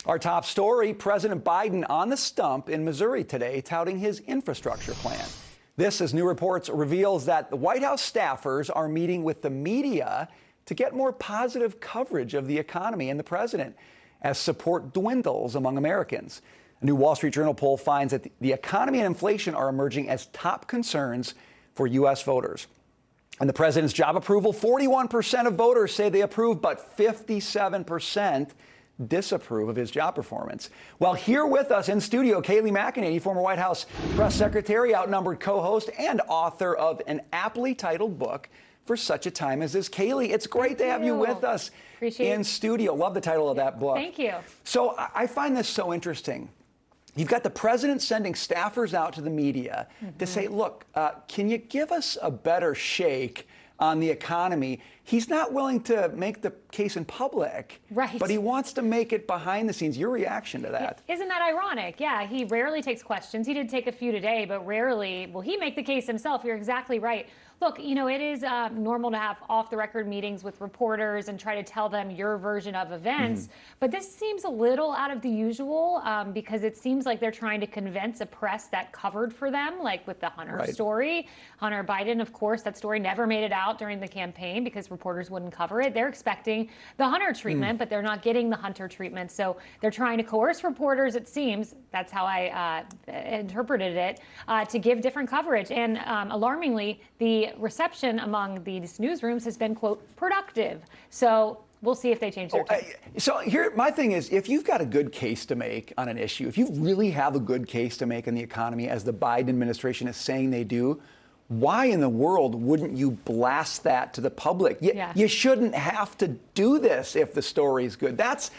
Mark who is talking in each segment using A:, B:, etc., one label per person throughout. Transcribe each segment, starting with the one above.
A: Our top story, President Biden on the stump in Missouri today, touting his infrastructure plan. This, as new reports reveals that the White House staffers are meeting with the media to get more positive coverage of the economy and the president as support dwindles among Americans. A new Wall Street Journal poll finds that the economy and inflation are emerging as top concerns for U.S. voters. And the president's job approval, 41% of voters say they approve, but 57% disapprove of his job performance. Well, here with us in studio, Kayleigh McEnany, former White House press secretary, Outnumbered co-host, and author of an aptly titled book, For Such a Time as This. Kayleigh, it's great to have you with us in studio. Love the title of that book.
B: Thank you.
A: So I find this so interesting. You've got the president sending staffers out to the media to say, look, can you give us a better shake on the economy? He's not willing to make the case in public,
B: right,
A: but he wants to make it behind the scenes. Your reaction to that?
B: Isn't that ironic? Yeah, he rarely takes questions. He did take a few today, but rarely will he make the case himself. You're exactly right. Look, you know, it is normal to have off-the-record meetings with reporters and try to tell them your version of events. But this seems a little out of the usual because it seems like they're trying to convince a press that covered for them, like with the Hunter story. Hunter Biden, of course, that story never made it out during the campaign because reporters wouldn't cover it. They're expecting the Hunter treatment, but they're not getting the Hunter treatment. So they're trying to coerce reporters, it seems, that's how I interpreted it, to give different coverage. And alarmingly, the reception among these newsrooms has been, quote, productive. So we'll see if they change their tune.
A: So here, my thing is, if you've got a good case to make on an issue, if you really have a good case to make in the economy, as the Biden administration is saying they do, why in the world wouldn't you blast that to the public? You shouldn't have to do this if the story is good. That's,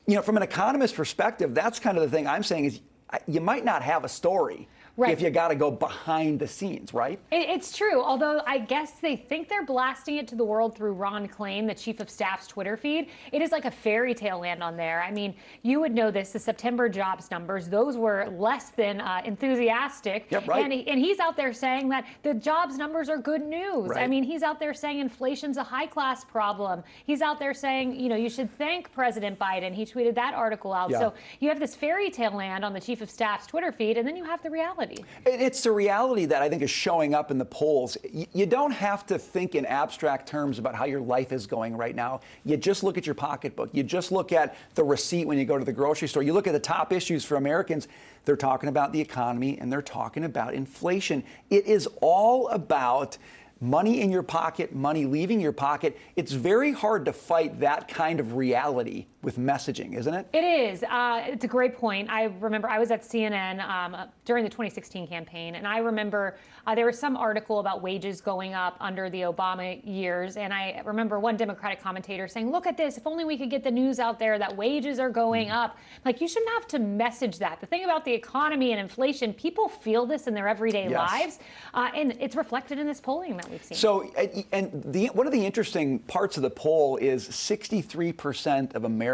A: you know, from an economist perspective, that's kind of the thing I'm saying is you might not have a story. Right. If you got to go behind the scenes, right?
B: It's true, although I guess they think they're blasting it to the world through Ron Klain, the chief of staff's Twitter feed. It is like a fairy tale land on there. I mean, you would know this, the September jobs numbers, those were less than enthusiastic.
A: Yep, right.
B: And he's out there saying that the jobs numbers are good news.
A: Right.
B: I mean, he's out there saying inflation's a high-class problem. He's out there saying, you know, you should thank President Biden. He tweeted that article out.
A: Yeah.
B: So you have this fairy tale land on the chief of staff's Twitter feed, and then you have the reality.
A: It's the reality that I think is showing up in the polls. You don't have to think in abstract terms about how your life is going right now. You just look at your pocketbook. You just look at the receipt when you go to the grocery store. You look at the top issues for Americans. They're talking about the economy and they're talking about inflation. It is all about money in your pocket, money leaving your pocket. It's very hard to fight that kind of reality with messaging, isn't it?
B: It is. It's a great point. I remember I was at CNN during the 2016 campaign, and I remember there was some article about wages going up under the Obama years, and I remember one Democratic commentator saying, look at this, if only we could get the news out there that wages are going up. Like, you shouldn't have to message that. The thing about the economy and inflation, people feel this in their everyday lives, and it's reflected in this polling that we've seen.
A: So, one of the interesting parts of the poll is 63% of Americans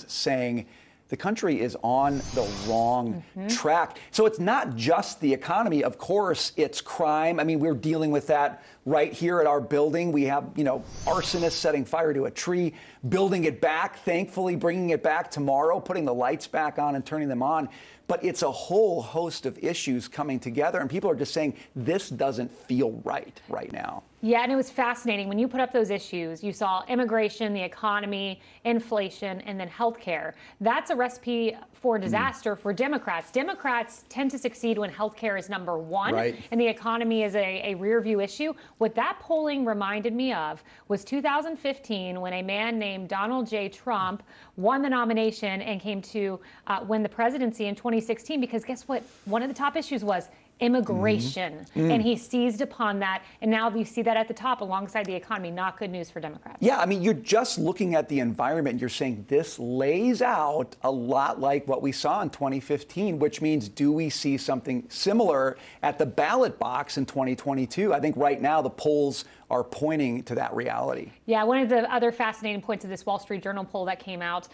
A: saying the country is on the wrong track. So it's not just the economy. Of course, it's crime. I mean, we're dealing with that right here at our building. We have, you know, arsonists setting fire to a tree, building it back, thankfully bringing it back tomorrow, putting the lights back on and turning them on. But it's a whole host of issues coming together, and people are just saying this doesn't feel right now.
B: Yeah, and it was fascinating. When you put up those issues, you saw immigration, the economy, inflation, and then healthcare. That's a recipe for disaster for Democrats. Democrats tend to succeed when healthcare is number one, and the economy is a rear-view issue. What that polling reminded me of was 2015, when a man named Donald J. Trump won the nomination and came to win the presidency in 2016, because guess what? One of the top issues was immigration. And he seized upon that. And now you see that at the top alongside the economy. Not good news for Democrats.
A: Yeah, I mean, you're just looking at the environment. You're saying this lays out a lot like what we saw in 2015, which means do we see something similar at the ballot box in 2022? I think right now the polls are pointing to that reality.
B: Yeah, one of the other fascinating points of this Wall Street Journal poll that came out,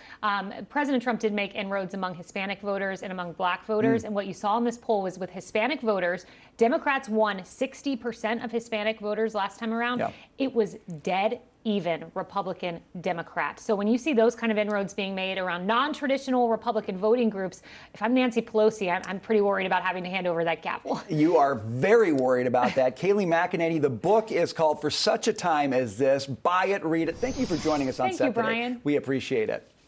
B: President Trump did make inroads among Hispanic voters and among black voters. And what you saw in this poll was with Hispanic voters, Democrats won 60% of Hispanic voters last time around. It was dead even Republican Democrat. So when you see those kind of inroads being made around non-traditional Republican voting groups, if I'm Nancy Pelosi, I'm pretty worried about having to hand over that gavel.
A: You are very worried about that. Kayleigh McEnany, the book is called For Such a Time as This. Buy it, read it. Thank you for joining us on set today.
B: Thank you, Brian.
A: We appreciate it.